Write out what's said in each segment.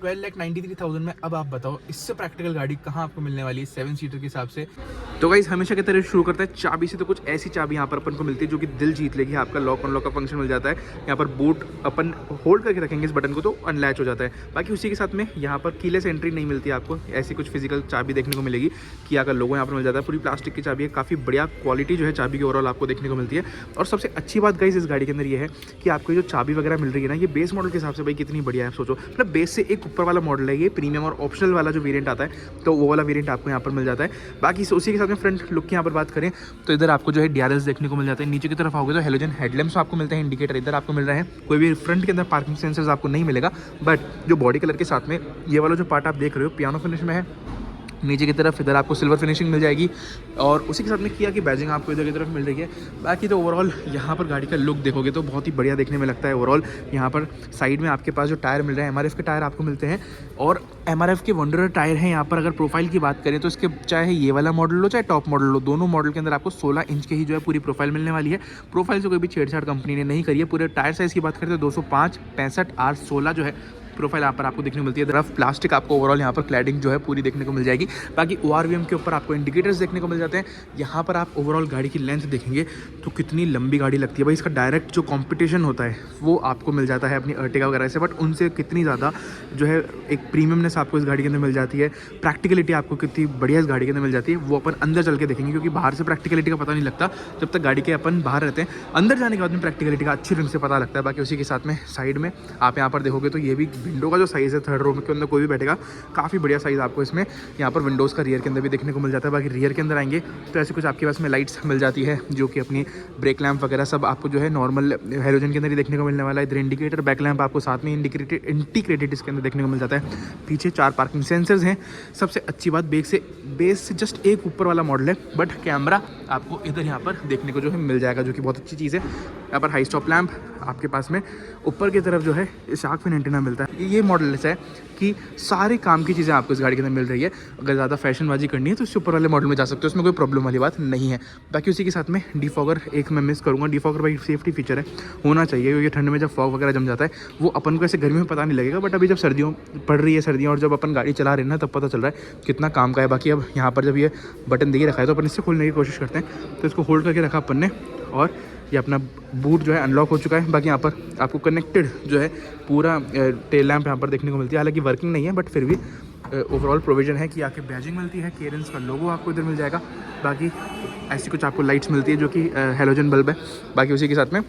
12,93,000 में। अब आप बताओ इससे प्रैक्टिकल गाड़ी कहाँ आपको मिलने वाली है 7 सीटर के हिसाब से। तो गाइस हमेशा की तरह शुरू करते हैं चाबी से। तो कुछ ऐसी चाबी यहाँ पर अपन को मिलती है जो कि दिल जीत लेगी। आपका लॉक अनलॉक का फंक्शन मिल जाता है यहाँ पर। बूट अपन होल्ड करके रखेंगे इस बटन को तो अनलैच हो जाता है। बाकी उसी के साथ में यहाँ पर कीलेस एंट्री नहीं मिलती है आपको, ऐसी कुछ फिजिकल चाबी देखने को मिलेगी। किया का लोगो यहाँ पर मिल जाता है। पूरी प्लास्टिक की चाबी है, काफ़ी बढ़िया क्वालिटी जो है चाबी की ओवरऑल आपको देखने को मिलती है। और सबसे अच्छी बात गाइस इस गाड़ी के अंदर ये है कि आपको जो चाबी वगैरह मिल रही है ना, ये बेस मॉडल के हिसाब से भाई कितनी बढ़िया है। सोचो मतलब बेस से एक ऊपर वाला मॉडल है ये, प्रीमियम और ऑप्शनल वाला जो वेरिएंट आता है तो वो वाला वेरिएंट आपको यहाँ पर मिल जाता है। बाकी उसी के साथ में फ्रंट लुक की यहाँ पर बात करें तो इधर आपको जो है DRLs देखने को मिल जाते हैं। नीचे की तरफ आओगे तो हेलोजन हेडलैम्प्स आपको मिलते हैं, इंडिकेटर इधर आपको मिल रहे हैं। कोई भी फ्रंट के अंदर पार्किंग सेंसर्स आपको नहीं मिलेगा, बट जो बॉडी कलर के साथ में ये वाला जो पार्ट आप देख रहे हो पियानो फिनिश में है। नीचे की तरफ इधर आपको सिल्वर फिनिशिंग मिल जाएगी और उसी के साथ में किया की बैजिंग आपको इधर की तरफ मिल रही है। बाकी तो ओवरऑल यहाँ पर गाड़ी का लुक देखोगे तो बहुत ही बढ़िया देखने में लगता है। ओवरऑल यहाँ पर साइड में आपके पास जो टायर मिल रहे हैं MRF के टायर आपको मिलते हैं और MRF के वंडरर टायर हैं यहाँ पर। अगर प्रोफाइल की बात करें तो इसके चाहे ये वाला मॉडल लो चाहे टॉप मॉडल लो, दोनों मॉडल के अंदर आपको 16 इंच के ही जो है पूरी प्रोफाइल मिलने वाली है। प्रोफाइल से कोई भी छेड़छाड़ कंपनी ने नहीं करी है। पूरे टायर साइज़ की बात करें तो 205, 65, R16 जो है प्रोफाइल यहाँ पर आपको देखने को मिलती है। रफ प्लास्टिक आपको ओवरऑल यहाँ पर क्लैडिंग जो है पूरी देखने को मिल जाएगी। बाकी ORVM के ऊपर आपको इंडिकेटर्स देखने को मिल जाते हैं। यहाँ पर आप ओवरऑल गाड़ी की लेंथ देखेंगे तो कितनी लंबी गाड़ी लगती है भाई। इसका डायरेक्ट जो कंपटीशन होता है वो आपको मिल जाता है अपनी अर्टिगा वगैरह से, बट उनसे कितनी ज़्यादा जो है एक प्रीमियमनेस आपको इस गाड़ी के अंदर मिल जाती है। प्रैक्टिकलिटी आपको कितनी बढ़िया इस गाड़ी के अंदर मिल जाती है वो अपन अंदर चल के देखेंगे, क्योंकि बाहर से प्रैक्टिकलिटी का पता नहीं लगता जब तक गाड़ी के अपन बाहर रहते हैं। अंदर जाने के बाद में प्रैक्टिकलिटी का अच्छी ढंग से पता लगता है। बाकी उसी के साथ में साइड में आप यहाँ पर देखोगे तो ये भी विंडो का जो साइज़ है थर्ड रो के अंदर कोई भी बैठेगा, काफ़ी बढ़िया साइज़ आपको इसमें यहाँ पर विंडोज़ का रियर के अंदर भी देखने को मिल जाता है। बाकी रियर के अंदर आएंगे तो ऐसे कुछ आपके पास में लाइट्स मिल जाती है जो कि अपनी ब्रेक लैंप वगैरह सब आपको जो है नॉर्मल हेलोजन के अंदर ही देखने को मिलने वाला है। इधर इंडिकेटर बैक लैंप आपको साथ में इंटीग्रेटेड इसके अंदर देखने को मिल जाता है। पीछे 4 पार्किंग सेंसर्स हैं। सबसे अच्छी बात बेस से जस्ट एक ऊपर वाला मॉडल है, बट कैमरा आपको इधर यहाँ पर देखने को जो है मिल जाएगा, जो कि बहुत अच्छी चीज़ है। यहाँ पर हाई स्टॉप लैंप आपके पास में ऊपर की तरफ जो है शार्क फिन एंटीना मिलता है। ये मॉडल ऐसा है कि सारे काम की चीज़ें आपको इस गाड़ी के अंदर मिल रही है। अगर ज़्यादा फैशनबाजी करनी है तो इससे ऊपर वाले मॉडल में जा सकते हो, उसमें कोई प्रॉब्लम वाली बात नहीं है। बाकी उसी के साथ में डिफॉगर एक मैं मिस करूँगा। डिफॉगर भाई सेफ्टी फीचर है, होना चाहिए, क्योंकि ठंड में जब फॉग वगैरह जम जाता है वो अपन को ऐसे गर्मी में पता नहीं लगेगा, बट अभी जब सर्दियों पड़ रही है सर्दियाँ और जब अपन गाड़ी चला रहे हैं ना तब पता चल रहा है कितना काम का है। बाकी अब यहाँ पर जब ये बटन दे रखा है तो अपन इससे खोलने की कोशिश करते हैं। तो इसको होल्ड करके रखा अपन ने और ये अपना बूट जो है अनलॉक हो चुका है। बाकी यहाँ पर आपको कनेक्टेड जो है पूरा टेल लैंप यहाँ पर देखने को मिलती है। हालांकि वर्किंग नहीं है बट फिर भी ओवरऑल प्रोविजन है कि आके बैजिंग मिलती है। केरेंस का लोगो आपको इधर मिल जाएगा। बाकी ऐसी कुछ आपको लाइट्स मिलती है जो कि हेलोजन बल्ब है। बाकी उसी के साथ में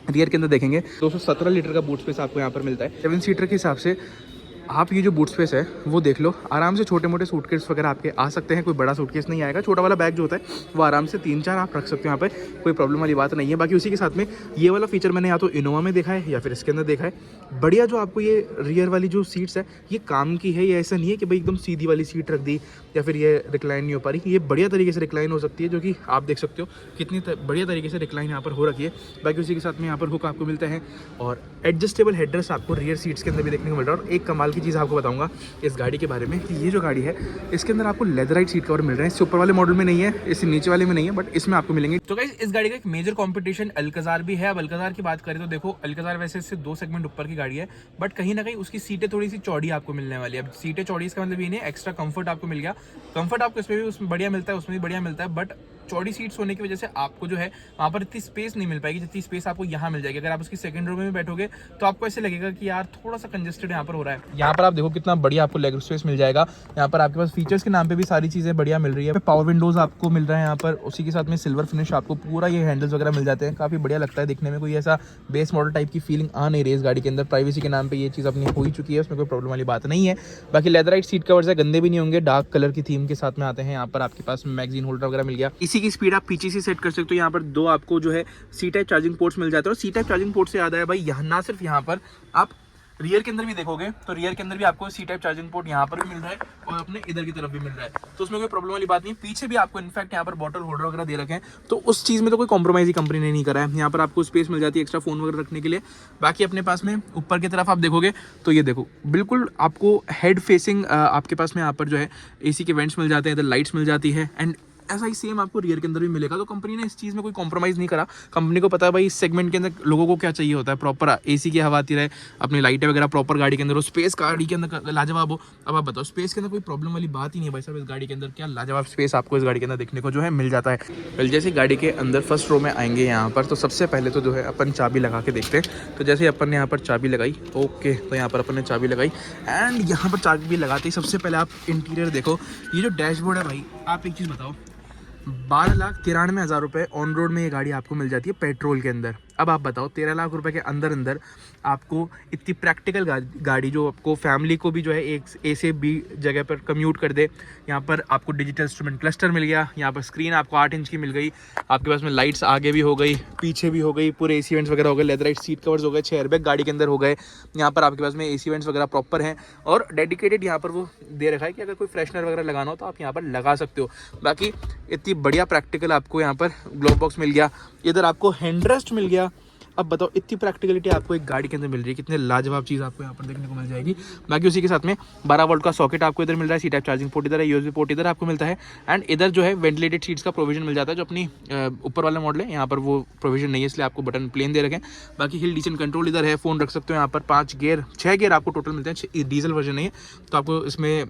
रियर के अंदर देखेंगे 217 लीटर का बूट स्पेस आपको यहाँ पर मिलता है। 7 सीटर के हिसाब से आप ये जो बूट स्पेस है वो देख लो, आराम से छोटे मोटे सूटकेस वगैरह आपके आ सकते हैं। कोई बड़ा सूटकेस नहीं आएगा। छोटा वाला बैग जो होता है वो आराम से 3-4 आप रख सकते हो यहाँ पे, कोई प्रॉब्लम वाली बात नहीं है। बाकी उसी के साथ में ये वाला फीचर मैंने या तो इनोवा में देखा है या फिर इसके अंदर देखा है। बढ़िया जो आपको ये रियर वाली जो सीट्स है ये काम की है। ये ऐसा नहीं है कि भाई एकदम सीधी वाली सीट रख दी या फिर ये रिक्लाइन नहीं हो पा रही। ये बढ़िया तरीके से रिक्लाइन हो सकती है, जो कि आप देख सकते हो कितनी बढ़िया तरीके से रिक्लाइन यहाँ पर हो रखी है। बाकी उसी के साथ में यहाँ पर हुक आपको मिलता है और एडजस्टेबल हेडरेस्ट आपको रियर सीट्स के अंदर भी देखने को मिल रहा है। और एक कमाल की चीज़ आपको बताऊंगा इस गाड़ी के बारे में कि ये जो गाड़ी है इसके अंदर आपको लेदराइट सीट कवर मिल रहे हैं। इससे ऊपर वाले मॉडल में नहीं है, इससे नीचे वाले में नहीं है, बट इसमें आपको मिलेंगे। तो गाइस इस गाड़ी का एक मेजर कंपटीशन अल्काज़ार भी है। अब अल्काज़ार की बात करें तो देखो अल्काज़ार वैसे इससे 2 सेगमेंट ऊपर की गाड़ी है, बट कहीं ना कहीं उसकी सीटें थोड़ी सी चौड़ी आपको मिलने वाली है। अब सीटें चौड़ी इसका मतलब ये नहीं है, एक्स्ट्रा कंफर्ट आपको मिल गया। कंफर्ट आपको इसमें भी उसमें बढ़िया मिलता है, उसमें भी बढ़िया मिलता है, बट चौड़ी सीट्स होने की वजह से आपको जो है वहाँ पर इतनी स्पेस नहीं मिल पाएगी जितनी स्पेस आपको यहाँ मिल जाएगी। अगर आप उसकी सेकंड रो में भी बैठोगे तो आपको ऐसे लगेगा कि यार थोड़ा सा कंजेस्टेड यहाँ पर हो रहा है। यहाँ पर आप देखो कितना बढ़िया आपको लेग स्पेस मिल जाएगा। यहाँ पर आपके पास फीचर्स के नाम पे भी सारी चीज़ें बढ़िया मिल रही है। पावर विंडोज आपको मिल रहा है यहाँ पर, उसी के साथ में सिल्वर फिनिश आपको पूरा ये हैंडल्स वगैरह मिल जाते हैं। काफ़ी बढ़िया लगता है दिखने में, कोई ऐसा बेस मॉडल टाइप की फीलिंग आ नहीं रही इस गाड़ी के अंदर। प्राइवेसी के नाम पर ये चीज़ अपनी हो ही चुकी है, उसमें कोई प्रॉब्लम वाली बात नहीं है। बाकी लेदराइट सीट कवर्स है, गंदे भी नहीं होंगे, डार्क कलर की थीम के साथ में आते हैं। यहाँ पर आपके पास मैगजीन होल्डर वगैरह मिल गया। इसी की स्पीड आप पीछे से सेट कर सकते हो। यहाँ पर 2 आपको जो है सी टाइप चार्जिंग पोर्ट्स मिल जाते हैं। और सी टाइप चार्जिंग पोर्ट से याद आया भाई, यहाँ ना सिर्फ यहाँ पर आप रियर के अंदर भी देखोगे तो रियर के अंदर भी आपको सी टाइप चार्जिंग पोर्ट यहाँ पर भी मिल रहा है और अपने इधर की तरफ भी मिल रहा है, तो उसमें कोई प्रॉब्लम वाली बात नहीं। पीछे भी आपको इनफैक्ट यहाँ पर बॉटल होल्डर वगैरह दे रखे हैं, तो उस चीज़ में तो कोई कॉम्प्रोमाइज ही कंपनी ने नहीं करा है। यहाँ पर आपको स्पेस मिल जाती है एक्स्ट्रा फोन वगैरह रखने के लिए। बाकी अपने पास में ऊपर की तरफ आप देखोगे तो ये देखो बिल्कुल आपको हेड फेसिंग आपके पास में यहाँ पर जो है AC के वेंट्स मिल जाते हैं, इधर लाइट्स मिल जाती है। एंड ऐसा ही सेम आपको रियर के अंदर भी मिलेगा। तो कंपनी ने इस चीज़ में कोई कॉम्प्रोमाइज़ नहीं करा। कंपनी को पता है भाई इस सेगमेंट के अंदर लोगों को क्या चाहिए होता है, प्रॉपर एसी की हवा आती रहे, अपनी लाइटें वगैरह प्रॉपर गाड़ी के अंदर हो, स्पेस गाड़ी के अंदर लाजवाब हो। अब आप बताओ, स्पेस के अंदर कोई प्रॉब्लम वाली बात ही नहीं है भाई साहब। इस गाड़ी के अंदर क्या लाजवाब स्पेस आपको इस गाड़ी के अंदर देखने को जो है मिल जाता है। वेल, जैसे गाड़ी के अंदर फर्स्ट रो में आएंगे यहाँ पर, तो सबसे पहले तो जो है अपन चाबी लगा के देखते हैं। तो जैसे अपन ने यहाँ पर चाबी लगाई, ओके, तो यहाँ पर अपन ने चाबी लगाई एंड यहाँ पर चाबी लगाते ही सबसे पहले आप इंटीरियर देखो। ये जो डैशबोर्ड है भाई, आप एक चीज़ बताओ, 12,93,000 रुपये ऑन रोड में ये गाड़ी आपको मिल जाती है पेट्रोल के अंदर। अब आप बताओ 13 लाख रुपए के अंदर अंदर आपको इतनी प्रैक्टिकल गाड़ी जो आपको फैमिली को भी जो है एक ए से बी जगह पर कम्यूट कर दे। यहाँ पर आपको डिजिटल इंस्ट्रूमेंट क्लस्टर मिल गया, यहाँ पर स्क्रीन आपको 8 इंच की मिल गई, आपके पास में लाइट्स आगे भी हो गई, पीछे भी हो गई, पूरे एसी वेंट्स वगैरह हो गए, लेदराइट सीट कवर्स हो गए, 6 एयरबैग गाड़ी के अंदर हो गए। यहाँ पर आपके पास में एसी वेंट्स वगैरह प्रॉपर हैं और डेडिकेटेड यहाँ पर वो दे रखा है कि अगर कोई फ्रेशनर वगैरह लगाना हो तो आप यहाँ पर लगा सकते हो। बाकी इतनी बढ़िया प्रैक्टिकल आपको यहाँ पर ग्लोव बॉक्स मिल गया, इधर आपको हैंडरेस्ट मिल गया। अब बताओ इतनी प्रैक्टिकलिटी आपको एक गाड़ी के अंदर मिल रही है, कितने लाजवाब चीज़ आपको यहाँ पर देखने को मिल जाएगी। बाकी उसी के साथ में 12 वोल्ट का सॉकेट आपको इधर मिल रहा है, सी टाइप चार्जिंग पोर्ट इधर है, यूएसबी पोर्ट इधर आपको मिलता है एंड इधर जो है वेंटिलेटेड सीट्स का प्रोविजन मिल जाता है। जो अपनी ऊपर वाला मॉडल है यहाँ पर वो प्रोविजन नहीं है, इसलिए आपको बटन प्लेन दे रखे हैं। बाकी हिल डिसेंट कंट्रोल इधर है, फ़ोन रख सकते हो यहाँ पर, 5 गियर 6 गियर आपको टोटल मिलते हैं। डीजल वर्जन नहीं है तो आपको इसमें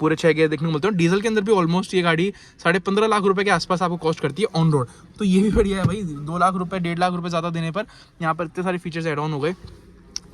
पूरे 6 गियर देखने को मिलते हैं। डीजल के अंदर भी ऑलमोस्ट ये गाड़ी 15.5 लाख रुपए के आसपास आपको कॉस्ट करती है ऑन रोड, तो ये भी बढ़िया है भाई। 2 लाख रुपए 1.5 लाख रुपए ज़्यादा देने पर यहाँ पर इतने सारे फीचर्स एड ऑन हो गए।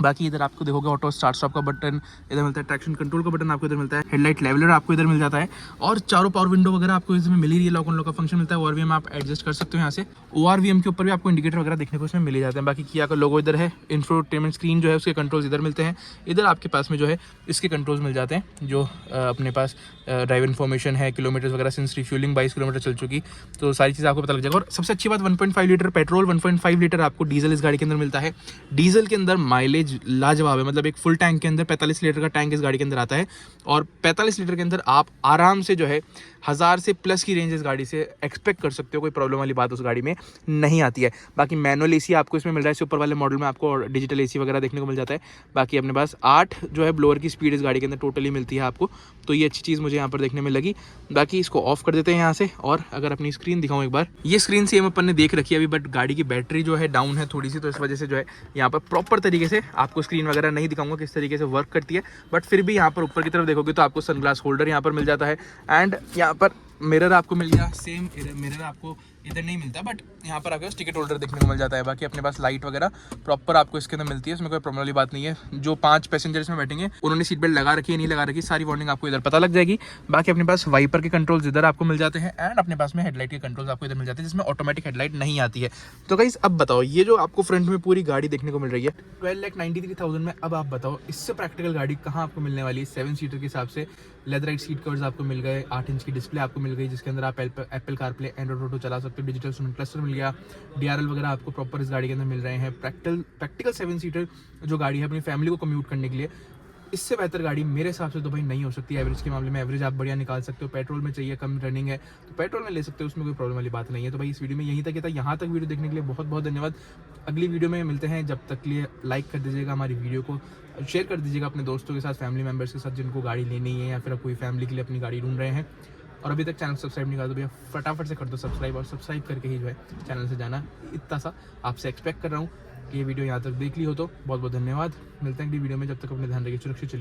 बाकी इधर आपको देखोगे ऑटो स्टार्ट स्टॉप का बटन इधर मिलता है, ट्रैक्शन कंट्रोल का बटन आपको इधर मिलता है, हेडलाइट लेवलर आपको इधर मिल जाता है और चारों पावर विंडो वगैरह आपको इसमें मिल ही रही है। लॉक अनलॉक का फंक्शन मिलता है, ओआरवीएम आप एडजस्ट कर सकते हो यहाँ से। ओआरवीएम के ऊपर भी आपको इंडिकेटर वगैरह देखने को इसमें मिल जाते हैं। बाकी किया का लोगो इधर है, इंफोटेनमेंट स्क्रीन जो है उसके कंट्रोल्स इधर मिलते हैं। इधर आपके पास में जो है इसके कंट्रोल्स मिल जाते हैं, जो अपने पास ड्राइव इन्फॉर्मेशन है, किलोमीटर्स वगैरह, सिंस रिफ्यूलिंग 22 किलोमीटर चल चुकी, तो सारी चीज़ आपको पता लग जाएगा। और सबसे अच्छी बात 1.5 लीटर पेट्रोल, 1.5 लीटर आपको डीजल इस गाड़ी के अंदर मिलता है। डीजल के अंदर माइलेज लाजवाब है, मतलब एक फुल टैंक के अंदर 45 लीटर का टैंक इस गाड़ी के अंदर आता है और 45 लीटर के अंदर आप आराम से जो है 1000 से प्लस की रेंज इस गाड़ी से एक्सपेक्ट कर सकते हो। कोई प्रॉब्लम वाली बात उस गाड़ी में नहीं आती है। बाकी मैनुअल एसी आपको इसमें मिल रहा है, इससे ऊपर वाले मॉडल में आपको डिजिटल एसी वगैरह देखने को मिल जाता है। बाकी अपने पास 8 जो है ब्लोअर की स्पीड इस गाड़ी के अंदर टोटली मिलती है आपको, तो ये अच्छी चीज़ मुझे यहाँ पर देखने में लगी। बाकी इसको ऑफ कर देते हैं यहाँ से और अगर अपनी स्क्रीन दिखाऊँ एक बार, ये स्क्रीन सेम अपन ने देख रखी है अभी, बट गाड़ी की बैटरी जो है डाउन है थोड़ी सी, तो इस वजह से जो है यहाँ पर प्रॉपर तरीके से आपको स्क्रीन वगैरह नहीं दिखाऊंगा किस तरीके से वर्क करती है। बट फिर भी यहाँ पर ऊपर की तरफ देखोगे तो आपको सनग्लास होल्डर यहाँ पर मिल जाता है एंड यहाँ पर मिरर आपको मिल गया। सेम मिरर आपको इधर नहीं मिलता, बट यहाँ पर आपको टिकट होल्डर देखने को मिल जाता है। बाकी अपने पास लाइट वगैरह प्रॉपर आपको इसके अंदर मिलती है, इसमें कोई प्रॉब्लम वाली बात नहीं है। जो 5 पैसेंजर इसमें बैठेंगे उन्होंने सीट बेल्ट लगा रखी है नहीं लगा रखी, सारी वार्निंग आपको इधर पता लग जाएगी। बाकी अपने पास वाइपर के कंट्रोल्स इधर आपको मिल जाते हैं एंड अपने पास में हेडलाइट के कंट्रोल्स आपको इधर मिल जाते हैं, जिसमें ऑटोमेटिक हेडलाइट नहीं आती है। तो गाइस अब बताओ, ये जो आपको फ्रंट में पूरी गाड़ी देखने को मिल रही है 12,93,000 में, अब आप बताओ इससे प्रैक्टिकल गाड़ी कहाँ आपको मिलने वाली है। 7 सीटर के हिसाब से लेदराइट सीट कवर्स आपको मिल गए, 8 इंच की डिस्प्ले आपको मिल गई जिसके अंदर आप एप्पल कारप्ले, एंड्रॉइड ऑटो चला सकते हो, डिजिटल इंस्ट्रूमेंट क्लस्टर मिल गया, डीआरएल वगैरह आपको प्रॉपर इस गाड़ी के अंदर मिल रहे हैं। प्रैक्टिकल 7 सीटर जो गाड़ी है अपनी फैमिली को कम्यूट करने के लिए, इससे बेहतर गाड़ी मेरे हिसाब से तो भाई नहीं हो सकती। एवरेज के मामले में एवरेज आप बढ़िया निकाल सकते हो। पेट्रोल में चाहिए कम रनिंग है तो पेट्रोल में ले सकते हो, उसमें कोई प्रॉब्लम वाली बात नहीं है। तो भाई इस वीडियो में यहीं तक ही था। यहाँ तक वीडियो देखने के लिए बहुत बहुत धन्यवाद। अगली वीडियो में मिलते हैं, जब तक के लिए लाइक कर दीजिएगा हमारी वीडियो को, शेयर कर दीजिएगा अपने दोस्तों के साथ, फैमिली मेम्बर्स के साथ जिनको गाड़ी लेनी है या फिर कोई फैमिली के लिए अपनी गाड़ी ढूंढ रहे हैं और अभी तक चैनल सब्सक्राइब नहीं करा तो भैया फटाफट से कर दो सब्सक्राइब, और सब्सक्राइब करके ही जो है चैनल से जाना, इतना सा आपसे एक्सपेक्ट कर रहा हूँ कि ये वीडियो यहाँ तक देख ली हो। तो बहुत बहुत धन्यवाद। मिलते हैं अगली वीडियो में, जब तक अपने ध्यान रखिए, सुरक्षित चलिए।